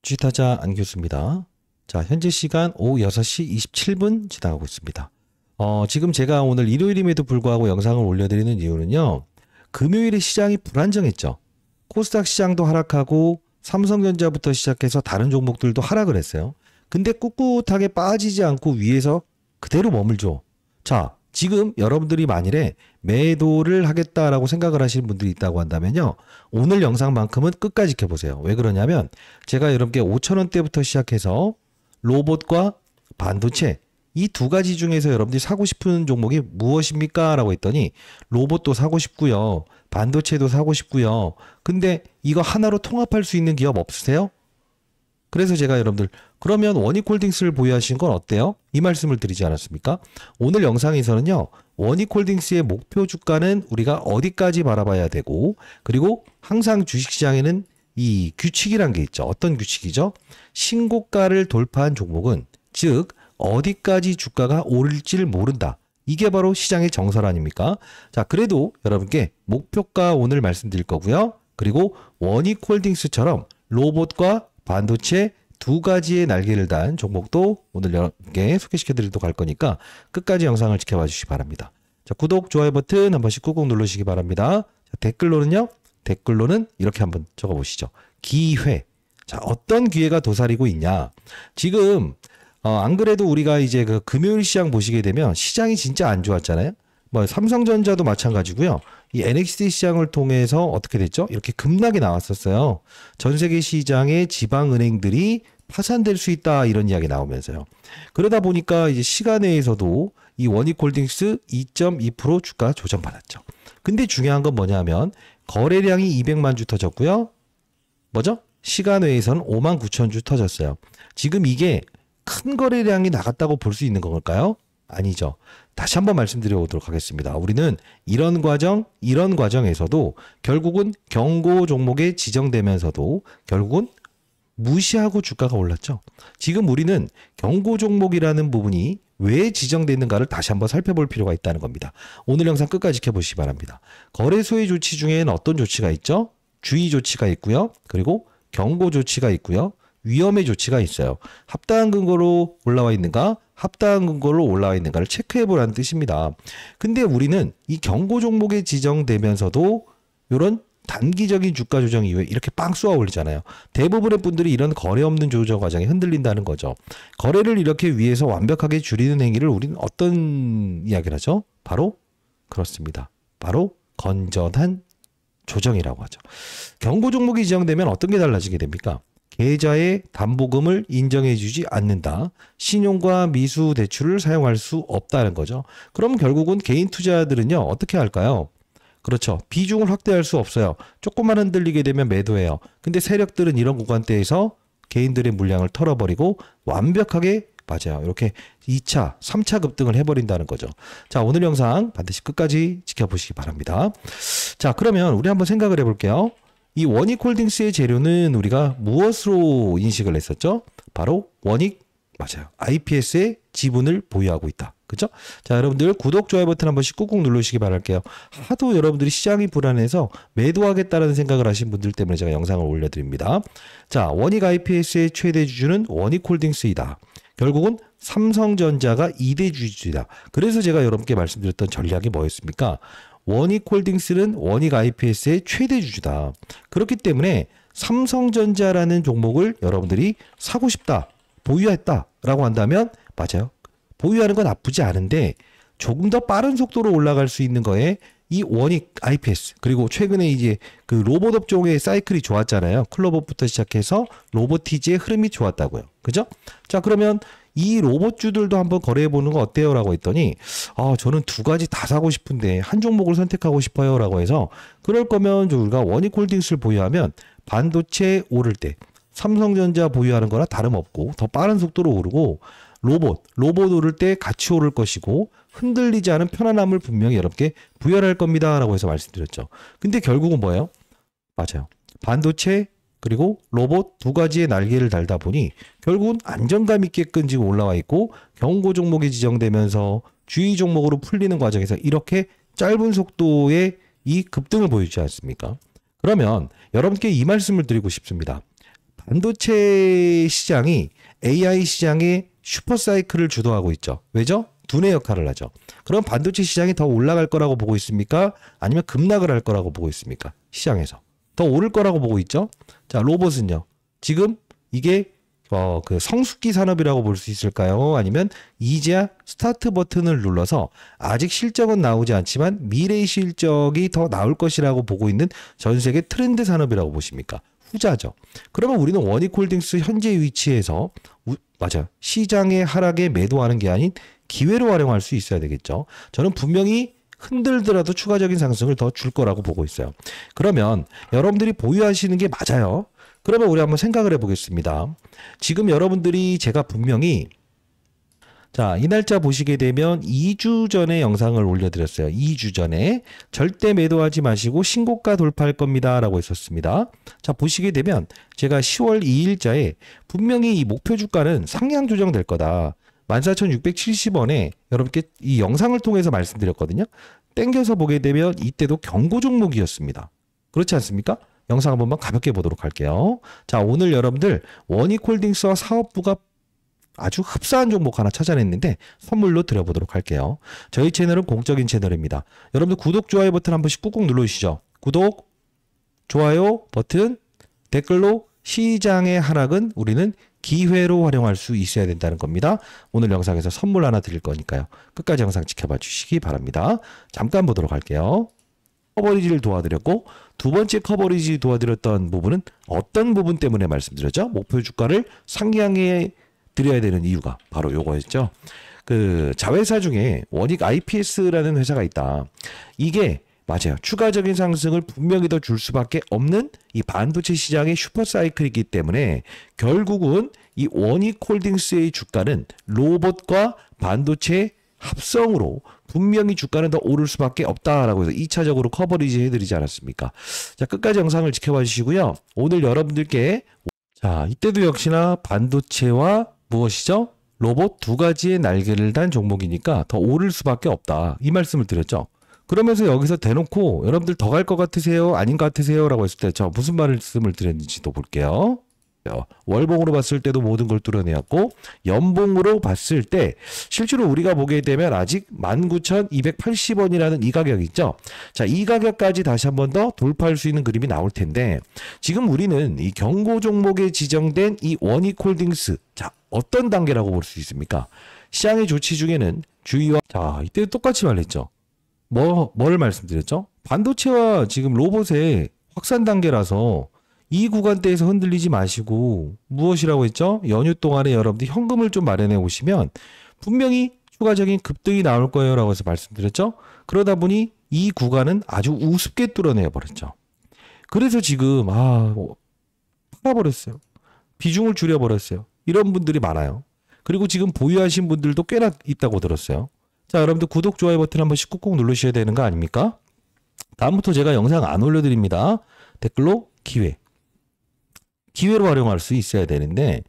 주식타자 안교수입니다. 자, 현재 시간 오후 6시 27분 지나가고 있습니다. 지금 제가 오늘 일요일임에도 불구하고 영상을 올려드리는 이유는요. 금요일에 시장이 불안정했죠. 코스닥 시장도 하락하고 삼성전자부터 시작해서 다른 종목들도 하락을 했어요. 근데 꿋꿋하게 빠지지 않고 위에서 그대로 머물죠. 자, 지금 여러분들이 만일에 매도를 하겠다라고 생각을 하시는 분들이 있다고 한다면요. 오늘 영상만큼은 끝까지 지켜보세요. 왜 그러냐면 제가 여러분께 5,000원대부터 시작해서 로봇과 반도체 이 두 가지 중에서 여러분들이 사고 싶은 종목이 무엇입니까? 라고 했더니 로봇도 사고 싶고요. 반도체도 사고 싶고요. 근데 이거 하나로 통합할 수 있는 기업 없으세요? 그래서 제가 여러분들 그러면 원익홀딩스를 보유하신 건 어때요? 이 말씀을 드리지 않았습니까? 오늘 영상에서는요. 원익홀딩스의 목표 주가는 우리가 어디까지 바라봐야 되고 그리고 항상 주식시장에는 이 규칙이란 게 있죠. 어떤 규칙이죠? 신고가를 돌파한 종목은 즉 어디까지 주가가 오를지를 모른다. 이게 바로 시장의 정설 아닙니까? 자, 그래도 여러분께 목표가 오늘 말씀드릴 거고요. 그리고 원익홀딩스처럼 로봇과 반도체 두 가지의 날개를 단 종목도 오늘 여러분께 소개시켜 드리도록 할 거니까 끝까지 영상을 지켜봐 주시기 바랍니다. 자, 구독, 좋아요 버튼 한 번씩 꾹꾹 누르시기 바랍니다. 자, 댓글로는 이렇게 한번 적어 보시죠. 기회. 자, 어떤 기회가 도사리고 있냐. 지금 안 그래도 우리가 이제 그 금요일 시장 보시게 되면 시장이 진짜 안 좋았잖아요. 뭐 삼성전자도 마찬가지고요. 이 NXT 시장을 통해서 어떻게 됐죠? 이렇게 급락이 나왔었어요. 전 세계 시장의 지방은행들이 파산될 수 있다 이런 이야기 나오면서요. 그러다 보니까 이제 시간 내에서도 이 원익홀딩스 2.2% 주가 조정받았죠. 근데 중요한 건 뭐냐면 거래량이 200만 주 터졌고요. 뭐죠? 시간 외에서는 5만 9천 주 터졌어요. 지금 이게 큰 거래량이 나갔다고 볼 수 있는 걸까요? 아니죠. 다시 한번 말씀드려 보도록 하겠습니다. 우리는 이런 과정에서도 결국은 경고 종목에 지정되면서도 결국은 무시하고 주가가 올랐죠. 지금 우리는 경고 종목이라는 부분이 왜 지정되는가를 다시 한번 살펴볼 필요가 있다는 겁니다. 오늘 영상 끝까지 지켜보시기 바랍니다. 거래소의 조치 중에는 어떤 조치가 있죠? 주의 조치가 있고요. 그리고 경고 조치가 있고요. 위험의 조치가 있어요. 합당한 근거로 올라와 있는가? 합당한 근거로 올라와 있는가를 체크해보라는 뜻입니다. 근데 우리는 이 경고 종목에 지정되면서도 이런 단기적인 주가 조정 이후에 이렇게 빵 쏘아 올리잖아요. 대부분의 분들이 이런 거래 없는 조정 과정에 흔들린다는 거죠. 거래를 이렇게 위해서 완벽하게 줄이는 행위를 우리는 어떤 이야기를 하죠? 바로 그렇습니다. 바로 건전한 조정이라고 하죠. 경고 종목이 지정되면 어떤 게 달라지게 됩니까? 계좌의 담보금을 인정해주지 않는다. 신용과 미수 대출을 사용할 수 없다는 거죠. 그럼 결국은 개인 투자자들은요. 어떻게 할까요? 그렇죠. 비중을 확대할 수 없어요. 조금만 흔들리게 되면 매도해요. 근데 세력들은 이런 구간대에서 개인들의 물량을 털어버리고 완벽하게 맞아요. 이렇게 2차, 3차 급등을 해버린다는 거죠. 자, 오늘 영상 반드시 끝까지 지켜보시기 바랍니다. 자, 그러면 우리 한번 생각을 해볼게요. 이 원익홀딩스의 재료는 우리가 무엇으로 인식을 했었죠? 바로 맞아요. IPS의 지분을 보유하고 있다. 그죠? 자, 여러분들 구독, 좋아요 버튼 한 번씩 꾹꾹 누르시기 바랄게요. 하도 여러분들이 시장이 불안해서 매도하겠다는 생각을 하신 분들 때문에 제가 영상을 올려드립니다. 자, 원익 IPS의 최대 주주는 원익홀딩스이다. 결국은 삼성전자가 2대 주주이다. 그래서 제가 여러분께 말씀드렸던 전략이 뭐였습니까? 원익홀딩스는 원익 IPS의 최대 주주다. 그렇기 때문에 삼성전자라는 종목을 여러분들이 사고 싶다, 보유했다라고 한다면 맞아요. 보유하는 건 나쁘지 않은데 조금 더 빠른 속도로 올라갈 수 있는 거에 이 원익 IPS 그리고 최근에 이제 그 로봇 업종의 사이클이 좋았잖아요. 클로버부터 시작해서 로보티지의 흐름이 좋았다고요. 그죠? 자, 그러면 이 로봇주들도 한번 거래해 보는 거 어때요? 라고 했더니 저는 두 가지 다 사고 싶은데 한 종목을 선택하고 싶어요. 라고 해서 그럴 거면 우리가 원익홀딩스를 보유하면 반도체 오를 때 삼성전자 보유하는 거나 다름없고 더 빠른 속도로 오르고 로봇 오를 때 같이 오를 것이고 흔들리지 않은 편안함을 분명히 여러분께 부여할 겁니다. 라고 해서 말씀드렸죠. 근데 결국은 뭐예요? 맞아요. 반도체 그리고 로봇 두 가지의 날개를 달다 보니 결국은 안정감 있게 끈지고 올라와 있고 경고 종목이 지정되면서 주의 종목으로 풀리는 과정에서 이렇게 짧은 속도의 이 급등을 보여주지 않습니까? 그러면 여러분께 이 말씀을 드리고 싶습니다. 반도체 시장이 AI 시장의 슈퍼사이클을 주도하고 있죠. 왜죠? 두뇌 역할을 하죠. 그럼 반도체 시장이 더 올라갈 거라고 보고 있습니까? 아니면 급락을 할 거라고 보고 있습니까? 시장에서. 더 오를 거라고 보고 있죠. 자, 로봇은요. 지금 이게 그 성숙기 산업이라고 볼 수 있을까요? 아니면 이제야 스타트 버튼을 눌러서 아직 실적은 나오지 않지만 미래의 실적이 더 나올 것이라고 보고 있는 전 세계 트렌드 산업이라고 보십니까? 후자죠. 그러면 우리는 원익홀딩스 현재 위치에서 맞아요. 시장의 하락에 매도하는 게 아닌 기회로 활용할 수 있어야 되겠죠. 저는 분명히 흔들더라도 추가적인 상승을 더 줄 거라고 보고 있어요. 그러면 여러분들이 보유하시는 게 맞아요. 그러면 우리 한번 생각을 해보겠습니다. 지금 여러분들이 제가 분명히 자, 이 날짜 보시게 되면 2주 전에 영상을 올려드렸어요. 2주 전에 절대 매도하지 마시고 신고가 돌파할 겁니다 라고 했었습니다. 자, 보시게 되면 제가 10월 2일자에 분명히 이 목표 주가는 상향 조정될 거다. 14,670원에 여러분께 이 영상을 통해서 말씀드렸거든요. 땡겨서 보게 되면 이때도 경고 종목이었습니다. 그렇지 않습니까? 영상 한 번만 가볍게 보도록 할게요. 자, 오늘 여러분들 원익홀딩스와 사업부가 아주 흡사한 종목 하나 찾아냈는데 선물로 드려보도록 할게요. 저희 채널은 공적인 채널입니다. 여러분들 구독, 좋아요 버튼 한 번씩 꾹꾹 눌러주시죠. 구독, 좋아요 버튼, 댓글로 시장의 하락은 우리는 기회로 활용할 수 있어야 된다는 겁니다. 오늘 영상에서 선물 하나 드릴 거니까요. 끝까지 영상 지켜봐 주시기 바랍니다. 잠깐 보도록 할게요. 커버리지를 도와드렸고 두 번째 커버리지 도와드렸던 부분은 어떤 부분 때문에 말씀드렸죠? 목표 주가를 상향해 드려야 되는 이유가 바로 요거였죠. 그 자회사 중에 원익 IPS라는 회사가 있다. 이게 맞아요. 추가적인 상승을 분명히 더 줄 수밖에 없는 이 반도체 시장의 슈퍼사이클이기 때문에 결국은 이 원익홀딩스의 주가는 로봇과 반도체 합성으로 분명히 주가는 더 오를 수밖에 없다라고 해서 2차적으로 커버리지 해드리지 않았습니까? 자, 끝까지 영상을 지켜봐 주시고요. 오늘 여러분들께 자, 이때도 역시나 반도체와 무엇이죠? 로봇 두 가지의 날개를 단 종목이니까 더 오를 수밖에 없다. 이 말씀을 드렸죠. 그러면서 여기서 대놓고 여러분들 더 갈 것 같으세요? 아닌 것 같으세요? 라고 했을 때 저 무슨 말씀을 드렸는지도 볼게요. 월봉으로 봤을 때도 모든 걸 뚫어내었고 연봉으로 봤을 때 실제로 우리가 보게 되면 아직 19,280원이라는 이 가격 있죠. 자, 이 가격까지 다시 한 번 더 돌파할 수 있는 그림이 나올 텐데 지금 우리는 이 경고 종목에 지정된 이 원익홀딩스 자, 어떤 단계라고 볼 수 있습니까? 시장의 조치 중에는 주의와 자, 이때 똑같이 말했죠. 뭐를 말씀드렸죠? 반도체와 지금 로봇의 확산 단계라서 이 구간대에서 흔들리지 마시고 무엇이라고 했죠? 연휴 동안에 여러분들 현금을 좀 마련해 오시면 분명히 추가적인 급등이 나올 거예요 라고 해서 말씀드렸죠. 그러다 보니 이 구간은 아주 우습게 뚫어내 버렸죠. 그래서 지금 팔아버렸어요. 비중을 줄여버렸어요. 이런 분들이 많아요. 그리고 지금 보유하신 분들도 꽤나 있다고 들었어요. 자, 여러분들 구독, 좋아요 버튼 한 번씩 꾹꾹 누르셔야 되는 거 아닙니까? 다음부터 제가 영상 안 올려드립니다. 댓글로 기회로 활용할 수 있어야 되는데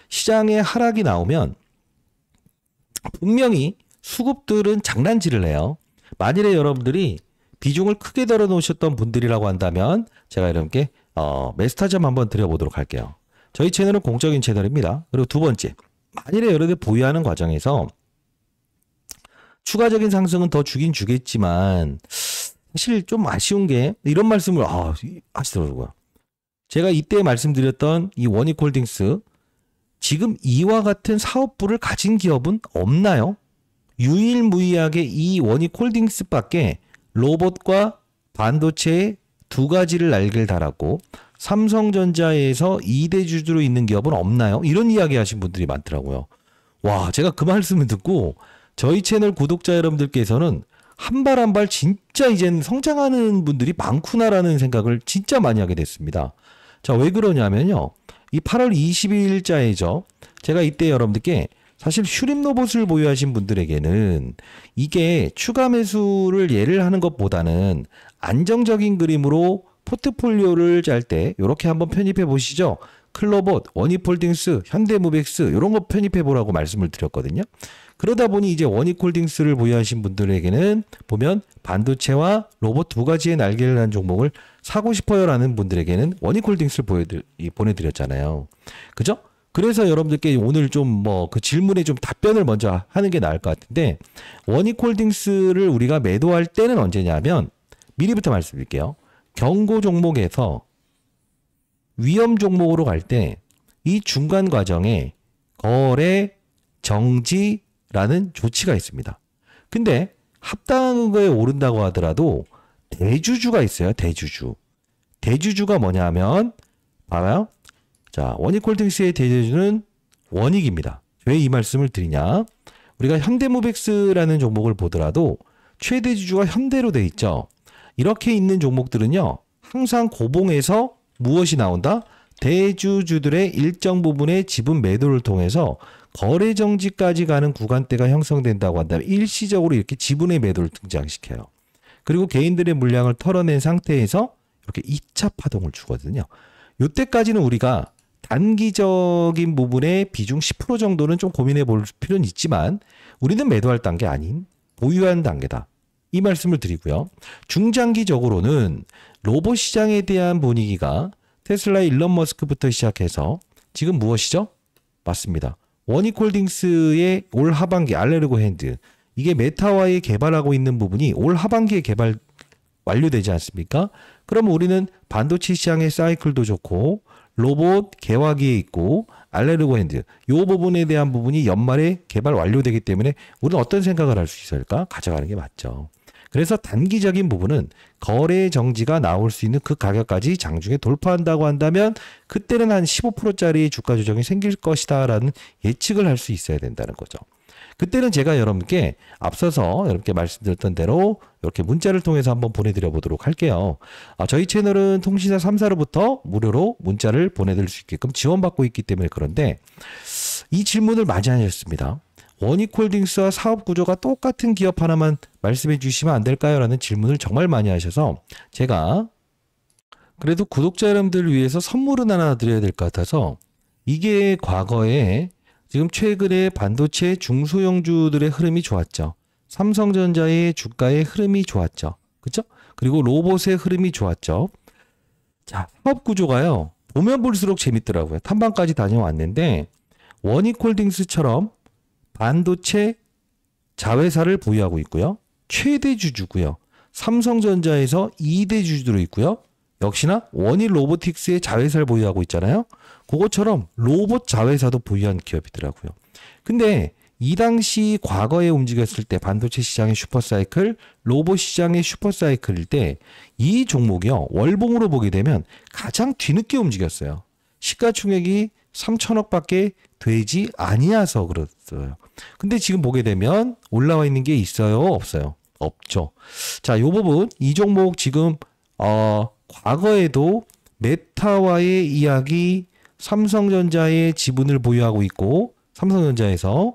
시장에 하락이 나오면 분명히 수급들은 장난질을 해요. 만일에 여러분들이 비중을 크게 덜어 놓으셨던 분들이라고 한다면 제가 여러분께 메스타점 한번 드려보도록 할게요. 저희 채널은 공적인 채널입니다. 그리고 두 번째, 만일에 여러분들 보유하는 과정에서 추가적인 상승은 더 주긴 주겠지만 사실 좀 아쉬운 게 이런 말씀을 하시더라고요. 제가 이때 말씀드렸던 이 원익홀딩스 지금 이와 같은 사업부를 가진 기업은 없나요? 유일무이하게 이 원익홀딩스밖에 로봇과 반도체의 두 가지를 날개를 달았고 삼성전자에서 2대 주주로 있는 기업은 없나요? 이런 이야기 하신 분들이 많더라고요. 와, 제가 그 말씀을 듣고 저희 채널 구독자 여러분들께서는 한 발 한 발 진짜 이젠 성장하는 분들이 많구나라는 생각을 진짜 많이 하게 됐습니다. 자, 왜 그러냐면요. 이 8월 22일자에죠. 제가 이때 여러분들께 사실 슈림 로봇을 보유하신 분들에게는 이게 추가 매수를 예를 하는 것보다는 안정적인 그림으로 포트폴리오를 짤 때 이렇게 한번 편입해 보시죠. 클로봇, 원익홀딩스, 현대무벡스 이런 거 편입해 보라고 말씀을 드렸거든요. 그러다 보니 이제 원익홀딩스를 보유하신 분들에게는 보면 반도체와 로봇 두 가지의 날개를 단 종목을 사고 싶어요라는 분들에게는 원익홀딩스를 보내드렸잖아요. 그죠? 그래서 여러분들께 오늘 좀 뭐 그 질문에 좀 답변을 먼저 하는 게 나을 것 같은데, 원익홀딩스를 우리가 매도할 때는 언제냐면, 미리부터 말씀드릴게요. 경고 종목에서 위험 종목으로 갈 때 이 중간 과정에 거래 정지라는 조치가 있습니다. 근데 합당한 거에 오른다고 하더라도 대주주가 있어요. 대주주가 뭐냐면 봐봐요. 자, 원익홀딩스의 대주주는 원익입니다. 왜 이 말씀을 드리냐? 우리가 현대모백스라는 종목을 보더라도 최대 주주가 현대로 돼 있죠. 이렇게 있는 종목들은요, 항상 고봉에서 무엇이 나온다? 대주주들의 일정 부분의 지분 매도를 통해서 거래 정지까지 가는 구간대가 형성된다고 한다면 일시적으로 이렇게 지분의 매도를 등장시켜요. 그리고 개인들의 물량을 털어낸 상태에서 이렇게 2차 파동을 주거든요. 이때까지는 우리가 단기적인 부분의 비중 10% 정도는 좀 고민해 볼 필요는 있지만 우리는 매도할 단계 아닌 보유한 단계다. 이 말씀을 드리고요. 중장기적으로는 로봇 시장에 대한 분위기가 테슬라의 일론 머스크부터 시작해서 지금 무엇이죠? 맞습니다. 원익홀딩스의 올 하반기 알레르고 핸드, 이게 메타와의 개발하고 있는 부분이 올 하반기에 개발 완료되지 않습니까? 그러면 우리는 반도체 시장의 사이클도 좋고 로봇 개화기에 있고 알레르고 핸드, 이 부분에 대한 부분이 연말에 개발 완료되기 때문에 우리는 어떤 생각을 할 수 있을까? 가져가는 게 맞죠. 그래서 단기적인 부분은 거래 정지가 나올 수 있는 그 가격까지 장중에 돌파한다고 한다면 그때는 한 15%짜리 주가 조정이 생길 것이다 라는 예측을 할 수 있어야 된다는 거죠. 그때는 제가 여러분께 앞서서 여러분께 말씀드렸던 대로 이렇게 문자를 통해서 한번 보내드려 보도록 할게요. 저희 채널은 통신사 3사로부터 무료로 문자를 보내드릴 수 있게끔 지원받고 있기 때문에 그런데 이 질문을 많이 하셨습니다. 원익홀딩스와 사업 구조가 똑같은 기업 하나만 말씀해 주시면 안 될까요? 라는 질문을 정말 많이 하셔서 제가 그래도 구독자 여러분들을 위해서 선물은 하나 드려야 될 것 같아서, 이게 과거에 지금 최근에 반도체 중소형주들의 흐름이 좋았죠. 삼성전자의 주가의 흐름이 좋았죠. 그렇죠? 그리고 로봇의 흐름이 좋았죠. 자, 사업 구조가요, 보면 볼수록 재밌더라고요. 탐방까지 다녀왔는데 원익홀딩스처럼 반도체 자회사를 보유하고 있고요. 최대 주주고요. 삼성전자에서 2대 주주로 있고요. 역시나 원일 로보틱스의 자회사를 보유하고 있잖아요. 그것처럼 로봇 자회사도 보유한 기업이더라고요. 근데 이 당시 과거에 움직였을 때 반도체 시장의 슈퍼사이클, 로봇 시장의 슈퍼사이클일 때 이 종목이요, 월봉으로 보게 되면 가장 뒤늦게 움직였어요. 시가총액이 3천억밖에 되지 아니어서 그렇어요. 근데 지금 보게 되면 올라와 있는 게 있어요? 없어요? 없죠. 자, 이 부분, 이 종목 지금 과거에도 메타와의 이야기, 삼성전자의 지분을 보유하고 있고 삼성전자에서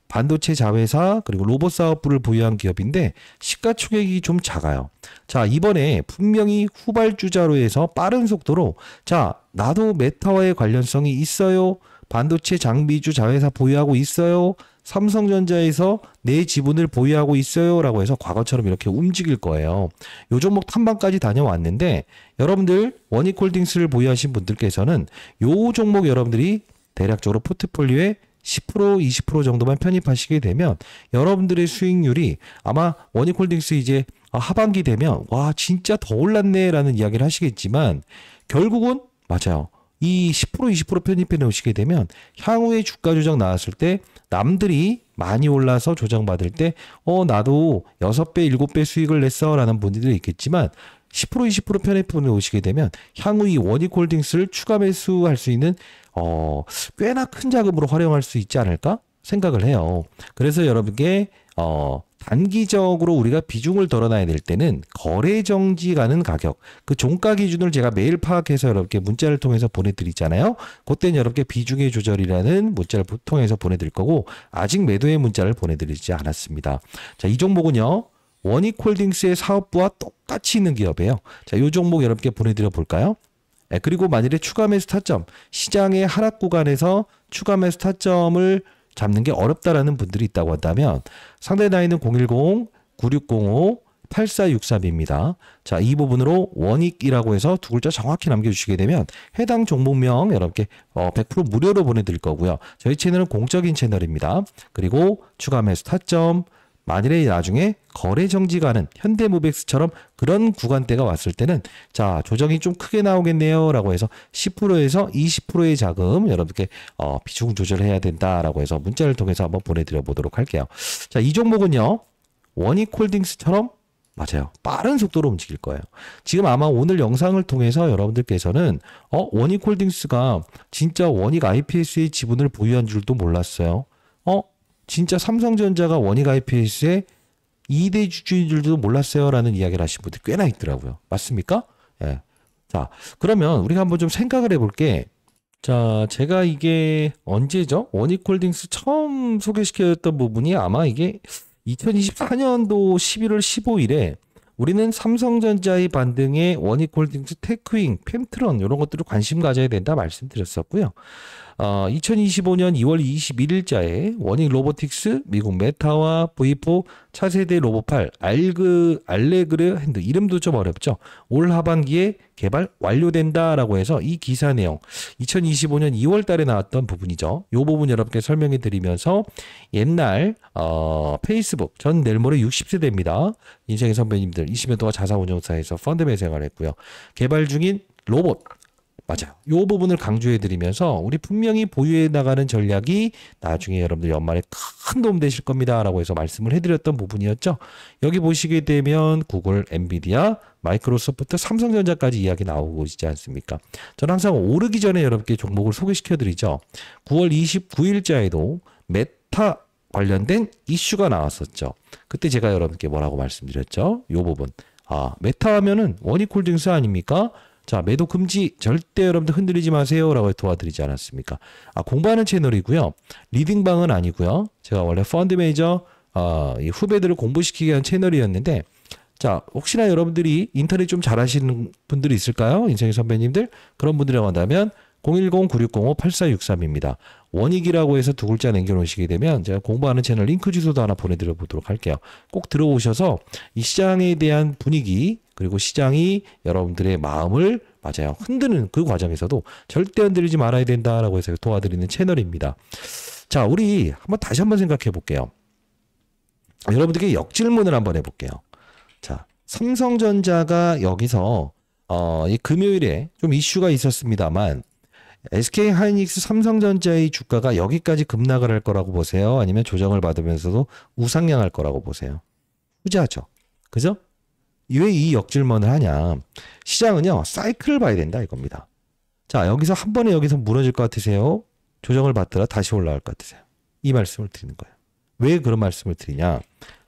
반도체 자회사 그리고 로봇 사업부를 보유한 기업인데 시가총액이 좀 작아요. 자, 이번에 분명히 후발주자로 해서 빠른 속도로 자, 나도 메타와의 관련성이 있어요. 반도체 장비주 자회사 보유하고 있어요. 삼성전자에서 내 지분을 보유하고 있어요. 라고 해서 과거처럼 이렇게 움직일 거예요. 요 종목 탐방까지 다녀왔는데 여러분들 원익홀딩스를 보유하신 분들께서는 요 종목 여러분들이 대략적으로 포트폴리오에 10% 20% 정도만 편입하시게 되면 여러분들의 수익률이 아마 원익홀딩스 이제 하반기 되면 와 진짜 더 올랐네 라는 이야기를 하시겠지만 결국은 맞아요. 이 10% 20% 편입해 놓으시게 되면 향후에 주가 조정 나왔을 때 남들이 많이 올라서 조정받을 때 나도 6배 7배 수익을 냈어 라는 분들이 있겠지만 10% 20% 편입해 놓으시게 되면 향후 이 원익홀딩스를 추가 매수할 수 있는 꽤나 큰 자금으로 활용할 수 있지 않을까 생각을 해요. 그래서 여러분께 단기적으로 우리가 비중을 덜어놔야 될 때는 거래 정지 가는 가격, 그 종가 기준을 제가 매일 파악해서 여러분께 문자를 통해서 보내드리잖아요. 그때는 여러분께 비중의 조절이라는 문자를 통해서 보내드릴 거고 아직 매도의 문자를 보내드리지 않았습니다. 자, 이 종목은요. 원익홀딩스의 사업부와 똑같이 있는 기업이에요. 자, 이 종목 여러분께 보내드려 볼까요? 그리고 만일에 추가 매수 타점, 시장의 하락 구간에서 추가 매수 타점을 잡는 게 어렵다라는 분들이 있다고 한다면 상단에 나 있는 010-9605 8463입니다. 자, 이 부분으로 원익이라고 해서 두 글자 정확히 남겨주시게 되면 해당 종목명 여러분께 100% 무료로 보내드릴 거고요. 저희 채널은 공적인 채널입니다. 그리고 추가 매수 타점, 만일에 나중에 거래 정지가는 현대모백스처럼 그런 구간대가 왔을 때는 자, 조정이 좀 크게 나오겠네요 라고 해서 10%에서 20%의 자금 여러분께 비중 조절해야 된다라고 해서 문자를 통해서 한번 보내드려 보도록 할게요. 자, 이 종목은요, 원익홀딩스처럼 맞아요, 빠른 속도로 움직일 거예요. 지금 아마 오늘 영상을 통해서 여러분들께서는 원익홀딩스가 진짜 원익 IPS의 지분을 보유한 줄도 몰랐어요. 진짜 삼성전자가 원익 IPS의 2대 주주인 줄도 몰랐어요 라는 이야기를 하신 분들 꽤나 있더라고요. 맞습니까? 예. 자, 그러면 우리가 한번 좀 생각을 해볼게. 자, 제가 이게 언제죠? 원익홀딩스 처음 소개시켰던 부분이 아마 이게 2024년도 11월 15일에 우리는 삼성전자의 반등에 원익홀딩스, 테크윙, 펜트론 이런 것들을 관심 가져야 된다 말씀드렸었고요. 2025년 2월 21일자에 원익 로보틱스, 미국 메타와 V4 차세대 로봇팔, 알레그르 핸드, 이름도 좀 어렵죠. 올 하반기에 개발 완료된다라고 해서 이 기사 내용 2025년 2월 달에 나왔던 부분이죠. 이 부분 여러분께 설명해 드리면서 옛날 페이스북, 전 내일 모레 60세대입니다. 인생의 선배님들 20년 동안 자사운용사에서 펀드맨 생활했고요. 개발 중인 로봇, 맞아요. 이 부분을 강조해 드리면서 우리 분명히 보유해 나가는 전략이 나중에 여러분들 연말에 큰 도움 되실 겁니다 라고 해서 말씀을 해드렸던 부분이었죠. 여기 보시게 되면 구글, 엔비디아, 마이크로소프트, 삼성전자까지 이야기 나오고 있지 않습니까? 저는 항상 오르기 전에 여러분께 종목을 소개시켜 드리죠. 9월 29일자에도 메타 관련된 이슈가 나왔었죠. 그때 제가 여러분께 뭐라고 말씀드렸죠? 이 부분. 메타 하면은 원익홀딩스 아닙니까? 자, 매도 금지 절대 여러분들 흔들리지 마세요 라고 도와드리지 않았습니까? 공부하는 채널이고요. 리딩방은 아니고요. 제가 원래 펀드 매니저 이 후배들을 공부시키기 위한 채널이었는데, 자, 혹시나 여러분들이 인터넷 좀 잘하시는 분들이 있을까요? 인생의 선배님들? 그런 분들이라고 한다면 010-9605-8463입니다. 원익이라고 해서 두 글자 남겨놓으시게 되면 제가 공부하는 채널 링크 주소도 하나 보내드려 보도록 할게요. 꼭 들어오셔서 이 시장에 대한 분위기, 그리고 시장이 여러분들의 마음을 맞아요, 흔드는 그 과정에서도 절대 흔들리지 말아야 된다라고 해서 도와드리는 채널입니다. 자, 우리 다시 한번 생각해 볼게요. 여러분들께 역질문을 한번 해볼게요. 자, 삼성전자가 여기서 이 금요일에 좀 이슈가 있었습니다만 SK하이닉스, 삼성전자의 주가가 여기까지 급락을 할 거라고 보세요? 아니면 조정을 받으면서도 우상향할 거라고 보세요? 후자죠. 그죠? 왜 이 역질문을 하냐? 시장은요, 사이클을 봐야 된다 이겁니다. 자, 여기서 한 번에 여기서 무너질 것 같으세요? 조정을 받더라 다시 올라갈 것 같으세요? 이 말씀을 드리는 거예요. 왜 그런 말씀을 드리냐?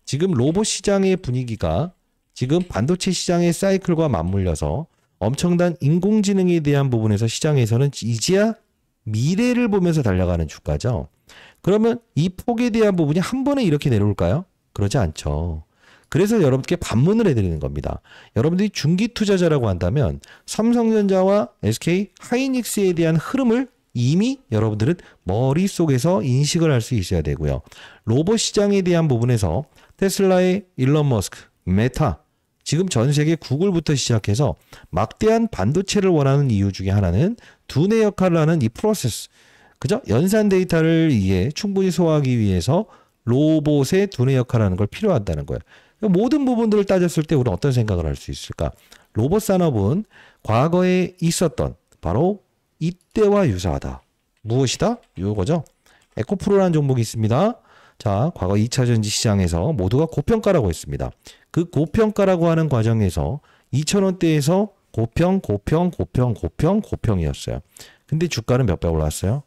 지금 로봇 시장의 분위기가 지금 반도체 시장의 사이클과 맞물려서 엄청난 인공지능에 대한 부분에서 시장에서는 이제야 미래를 보면서 달려가는 주가죠. 그러면 이 폭에 대한 부분이 한 번에 이렇게 내려올까요? 그러지 않죠. 그래서 여러분께 반문을 해드리는 겁니다. 여러분들이 중기 투자자라고 한다면 삼성전자와 SK 하이닉스에 대한 흐름을 이미 여러분들은 머릿속에서 인식을 할 수 있어야 되고요. 로봇 시장에 대한 부분에서 테슬라의 일론 머스크, 메타, 지금 전 세계 구글부터 시작해서 막대한 반도체를 원하는 이유 중에 하나는 두뇌 역할을 하는 이 프로세스, 그죠? 연산 데이터를 충분히 소화하기 위해서 로봇의 두뇌 역할을 하는 걸 필요한다는 거예요. 모든 부분들을 따졌을 때 우리는 어떤 생각을 할 수 있을까? 로봇 산업은 과거에 있었던 바로 이때와 유사하다. 무엇이다? 이거죠. 에코프로라는 종목이 있습니다. 자, 과거 2차 전지 시장에서 모두가 고평가라고 했습니다. 그 고평가라고 하는 과정에서 2,000원대에서 고평이었어요. 근데 주가는 몇 배 올랐어요?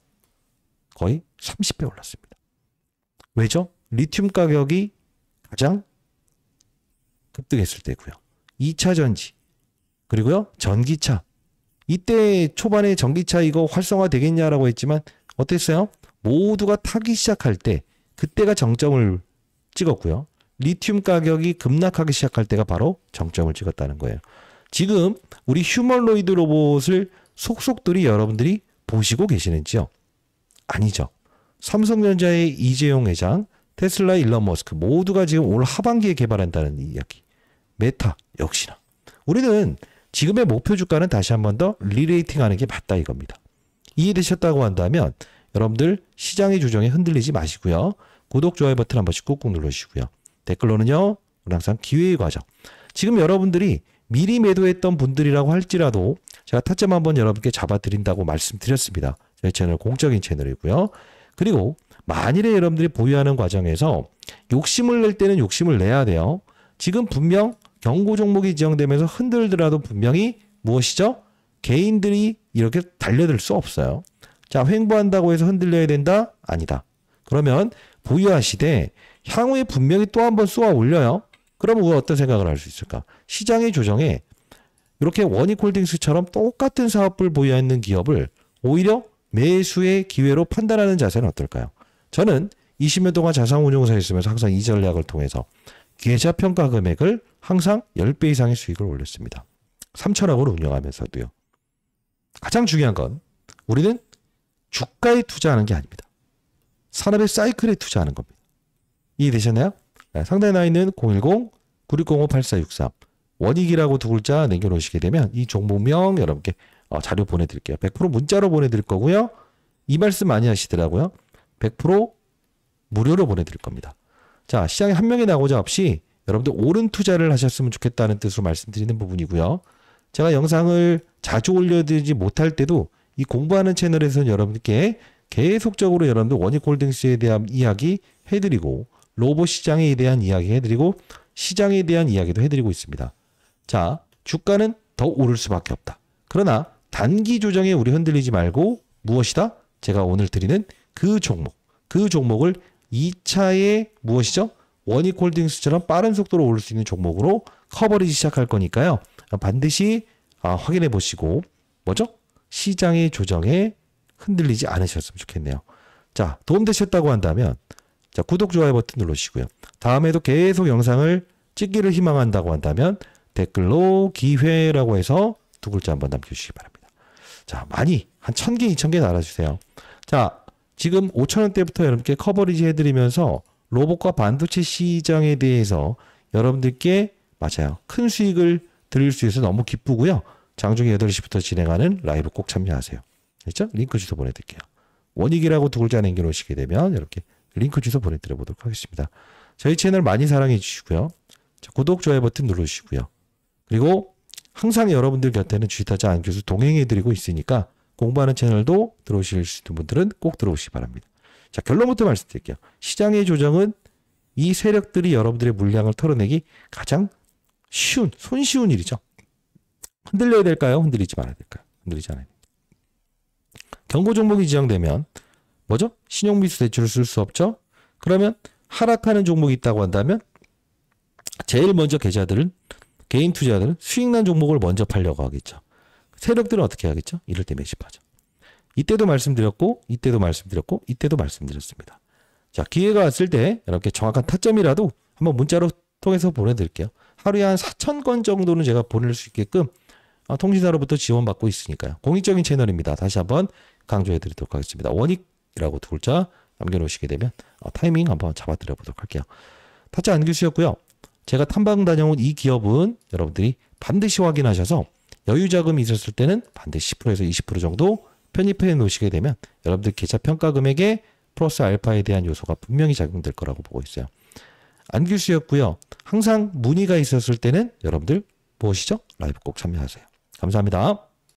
거의 30배 올랐습니다. 왜죠? 리튬 가격이 가장 급등했을 때고요. 2차 전지, 그리고요, 전기차. 이때 초반에 전기차 이거 활성화 되겠냐라고 했지만 어땠어요? 모두가 타기 시작할 때 그때가 정점을 찍었고요. 리튬 가격이 급락하기 시작할 때가 바로 정점을 찍었다는 거예요. 지금 우리 휴머노이드 로봇을 속속들이 여러분들이 보시고 계시는지요? 아니죠. 삼성전자의 이재용 회장, 테슬라 일론 머스크 모두가 지금 올 하반기에 개발한다는 이야기. 메타 역시나. 우리는 지금의 목표 주가는 다시 한 번 더 리레이팅하는 게 맞다 이겁니다. 이해되셨다고 한다면 여러분들 시장의 조정에 흔들리지 마시고요. 구독, 좋아요 버튼 한 번씩 꾹꾹 눌러주시고요. 댓글로는요. 항상 기회의 과정. 지금 여러분들이 미리 매도했던 분들이라고 할지라도 제가 타점 한번 여러분께 잡아드린다고 말씀드렸습니다. 저희 채널 공적인 채널이고요. 그리고 만일에 여러분들이 보유하는 과정에서 욕심을 낼 때는 욕심을 내야 돼요. 지금 분명 경고 종목이 지정되면서 흔들더라도 분명히 무엇이죠? 개인들이 이렇게 달려들 수 없어요. 자, 횡보한다고 해서 흔들려야 된다? 아니다. 그러면 보유하시되 향후에 분명히 또 한 번 쏘아 올려요. 그럼 우리가 어떤 생각을 할 수 있을까? 시장의 조정에 이렇게 원익홀딩스처럼 똑같은 사업을 보유하는 기업을 오히려 매수의 기회로 판단하는 자세는 어떨까요? 저는 20년 동안 자산운용사에 있으면서 항상 이 전략을 통해서 계좌평가 금액을 항상 10배 이상의 수익을 올렸습니다. 3천억을 운영하면서도요. 가장 중요한 건 우리는 주가에 투자하는 게 아닙니다. 산업의 사이클에 투자하는 겁니다. 이해되셨나요? 네, 상단에 나와 있는 010-9605-8463 원익이라고 두 글자 남겨놓으시게 되면 이 종목명 여러분께 자료 보내드릴게요. 100% 문자로 보내드릴 거고요. 이 말씀 많이 하시더라고요. 100% 무료로 보내드릴 겁니다. 자, 시장에 한 명이 나고자 없이 여러분들 옳은 투자를 하셨으면 좋겠다는 뜻으로 말씀드리는 부분이고요. 제가 영상을 자주 올려드리지 못할 때도 이 공부하는 채널에서는 여러분들께 계속적으로 여러분들 원익홀딩스에 대한 이야기 해드리고 로봇 시장에 대한 이야기 해드리고 시장에 대한 이야기도 해드리고 있습니다. 자, 주가는 더 오를 수밖에 없다. 그러나 단기 조정에 우리 흔들리지 말고 무엇이다? 제가 오늘 드리는 그 종목을 2차에 무엇이죠? 원익홀딩스처럼 빠른 속도로 오를 수 있는 종목으로 커버리지 시작할 거니까요. 반드시 확인해 보시고 뭐죠? 시장의 조정에 흔들리지 않으셨으면 좋겠네요. 자, 도움되셨다고 한다면 자, 구독, 좋아요 버튼 눌러주시고요. 다음에도 계속 영상을 찍기를 희망한다고 한다면 댓글로 기회라고 해서 두 글자 한번 남겨주시기 바랍니다. 자, 많이 한 1000개, 2000개 달아주세요. 자, 지금 5,000원대부터 여러분께 커버리지 해드리면서 로봇과 반도체 시장에 대해서 여러분들께 맞아요. 큰 수익을 드릴 수 있어서 너무 기쁘고요. 장중에 8시부터 진행하는 라이브 꼭 참여하세요. 됐죠? 링크 주소 보내드릴게요. 원익이라고 두 글자 남겨놓으시게 되면 이렇게 링크 주소 보내드려 보도록 하겠습니다. 저희 채널 많이 사랑해 주시고요. 자, 구독, 좋아요 버튼 눌러주시고요. 그리고 항상 여러분들 곁에는 주식타자 안교수 동행해드리고 있으니까 공부하는 채널도 들어오실 수 있는 분들은 꼭 들어오시기 바랍니다. 자, 결론부터 말씀드릴게요. 시장의 조정은 이 세력들이 여러분들의 물량을 털어내기 가장 손쉬운 일이죠. 흔들려야 될까요? 흔들리지 말아야 될까요? 흔들리지 않아야 됩니다. 경고 종목이 지정되면 뭐죠? 신용미수 대출을 쓸 수 없죠? 그러면 하락하는 종목이 있다고 한다면 제일 먼저 개인 투자자들은 수익난 종목을 먼저 팔려고 하겠죠. 세력들은 어떻게 하겠죠? 이럴 때 매집하죠. 이때도 말씀드렸고 이때도 말씀드렸습니다. 자, 기회가 왔을 때 이렇게 정확한 타점이라도 한번 문자로 통해서 보내드릴게요. 하루에 한 4,000건 정도는 제가 보낼 수 있게끔 통신사로부터 지원받고 있으니까요. 공익적인 채널입니다. 다시 한번 강조해드리도록 하겠습니다. 원익이라고 두 글자 남겨놓으시게 되면 타이밍 한번 잡아드려 보도록 할게요. 타짜 안규수였고요. 제가 탐방 다녀온 이 기업은 여러분들이 반드시 확인하셔서 여유 자금이 있었을 때는 반드시 10%에서 20% 정도 편입해 놓으시게 되면 여러분들 계좌 평가 금액에 플러스 알파에 대한 요소가 분명히 작용될 거라고 보고 있어요. 안규수였고요. 항상 문의가 있었을 때는 여러분들 무엇이죠? 라이브 꼭 참여하세요. 감사합니다.